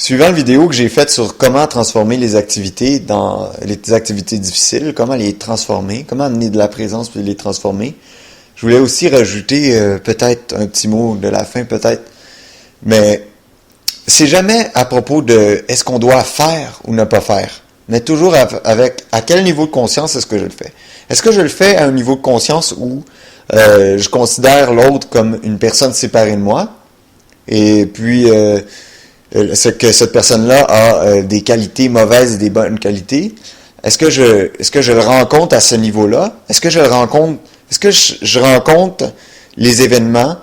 Suivant la vidéo que j'ai faite sur comment transformer les activités dans les activités difficiles, comment les transformer, comment amener de la présence puis les transformer, je voulais aussi rajouter peut-être un petit mot de la fin, peut-être, mais c'est jamais à propos de est-ce qu'on doit faire ou ne pas faire, mais toujours avec à quel niveau de conscience est-ce que je le fais. Est-ce que je le fais à un niveau de conscience où je considère l'autre comme une personne séparée de moi, et puis c'est que cette personne-là a des qualités mauvaises et des bonnes qualités. Est-ce que je le rencontre à ce niveau-là? Est-ce que je rencontre les événements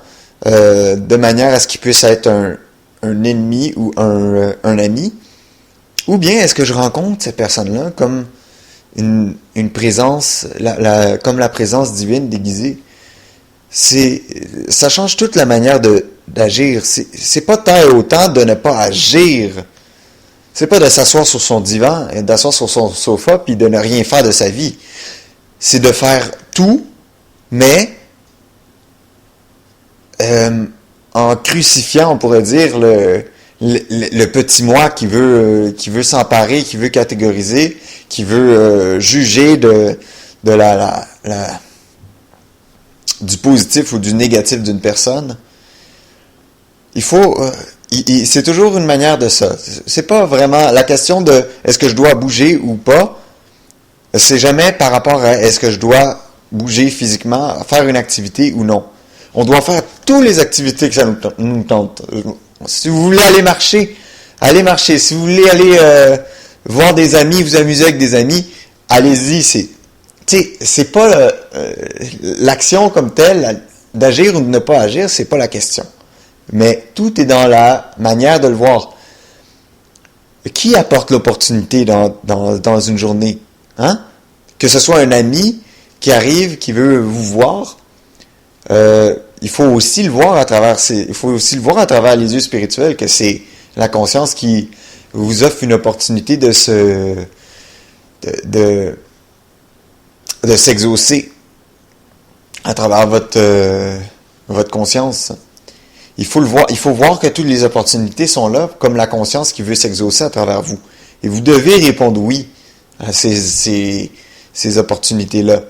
de manière à ce qu'il puisse être un ennemi ou un ami? Ou bien est-ce que je rencontre cette personne-là comme une présence, comme la présence divine déguisée? Ça change toute la manière d'agir. C'est pas tant et autant de ne pas agir. C'est pas de s'asseoir sur son divan et d'asseoir sur son sofa puis de ne rien faire de sa vie. C'est de faire tout, mais en crucifiant, on pourrait dire, le petit moi qui veut s'emparer, qui veut catégoriser, qui veut juger de du positif ou du négatif d'une personne. Il faut, c'est toujours une manière de ça. C'est pas vraiment la question de est-ce que je dois bouger ou pas. C'est jamais par rapport à est-ce que je dois bouger physiquement, faire une activité ou non. On doit faire toutes les activités que ça nous tente. Si vous voulez aller marcher, allez marcher. Si vous voulez aller voir des amis, vous amuser avec des amis, allez-y. C'est pas l'action comme telle, d'agir ou de ne pas agir, c'est pas la question. Mais tout est dans la manière de le voir. Qui apporte l'opportunité dans une journée? Hein? Que ce soit un ami qui arrive, qui veut vous voir, il faut aussi le voir à travers les yeux spirituels, que c'est la conscience qui vous offre une opportunité de s'exaucer à travers votre conscience. Il faut voir que toutes les opportunités sont là, comme la conscience qui veut s'exaucer à travers vous. Et vous devez répondre oui à ces opportunités-là.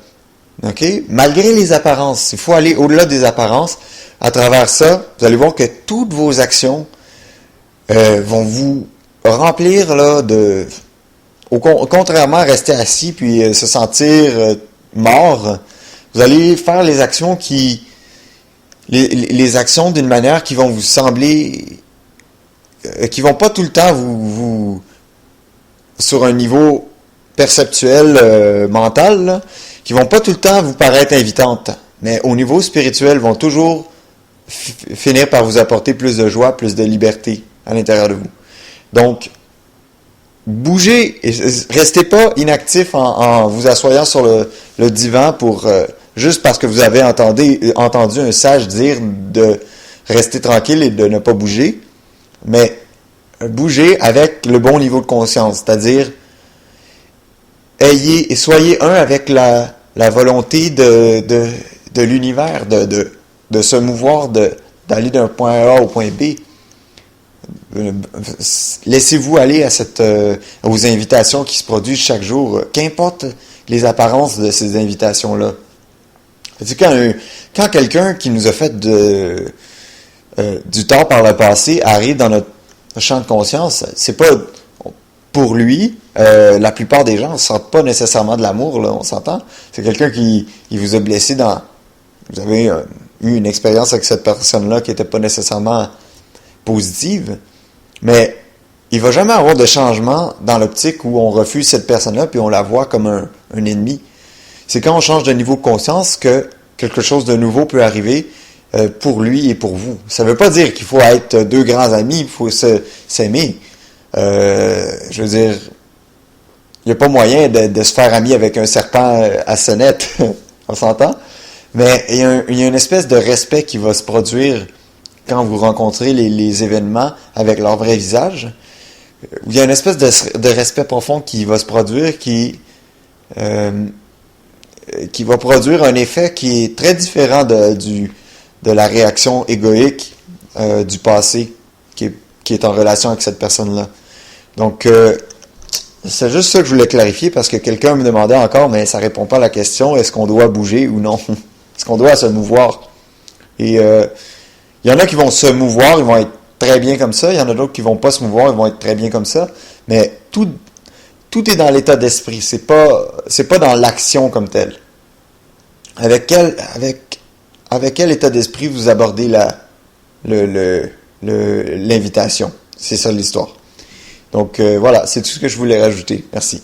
OK? Malgré les apparences, il faut aller au-delà des apparences. À travers ça, vous allez voir que toutes vos actions vont vous remplir là contrairement à rester assis puis se sentir mort. Vous allez faire les actions les actions d'une manière qui vont vous sembler qui vont pas tout le temps vous sur un niveau perceptuel mental là, qui vont pas tout le temps vous paraître invitantes, mais au niveau spirituel vont toujours finir par vous apporter plus de joie, plus de liberté à l'intérieur de vous. Donc bougez, et restez pas inactif en vous assoyant sur le divan pour juste parce que vous avez entendu un sage dire de rester tranquille et de ne pas bouger, mais bougez avec le bon niveau de conscience, c'est-à-dire soyez un avec la volonté de l'univers, de se mouvoir, d'aller d'un point A au point B. Laissez-vous aller aux invitations qui se produisent chaque jour, qu'importe les apparences de ces invitations-là. Quand quelqu'un qui nous a fait du tort par le passé arrive dans notre champ de conscience, c'est pas pour lui, la plupart des gens ne sentent pas nécessairement de l'amour, là, on s'entend. C'est quelqu'un qui vous a blessé vous avez eu une expérience avec cette personne-là qui n'était pas nécessairement positive, mais il va jamais avoir de changement dans l'optique où on refuse cette personne-là puis on la voit comme un ennemi. C'est quand on change de niveau de conscience que quelque chose de nouveau peut arriver pour lui et pour vous. Ça ne veut pas dire qu'il faut être deux grands amis, il faut s'aimer. Je veux dire, il n'y a pas moyen de se faire ami avec un serpent à sonnette, on s'entend? Mais il y a une espèce de respect qui va se produire quand vous rencontrez les événements avec leur vrai visage. Il y a une espèce de respect profond qui va se produire qui va produire un effet qui est très différent de la réaction égoïque du passé, qui qui est en relation avec cette personne-là. Donc, c'est juste ça que je voulais clarifier parce que quelqu'un me demandait encore, mais ça répond pas à la question, est-ce qu'on doit bouger ou non? Est-ce qu'on doit se mouvoir? Et il y en a qui vont se mouvoir, ils vont être très bien comme ça. Il y en a d'autres qui vont pas se mouvoir, ils vont être très bien comme ça. Mais tout est dans l'état d'esprit. C'est pas dans l'action comme telle. Avec quel état d'esprit vous abordez l'invitation? C'est ça l'histoire. Donc voilà, c'est tout ce que je voulais rajouter. Merci.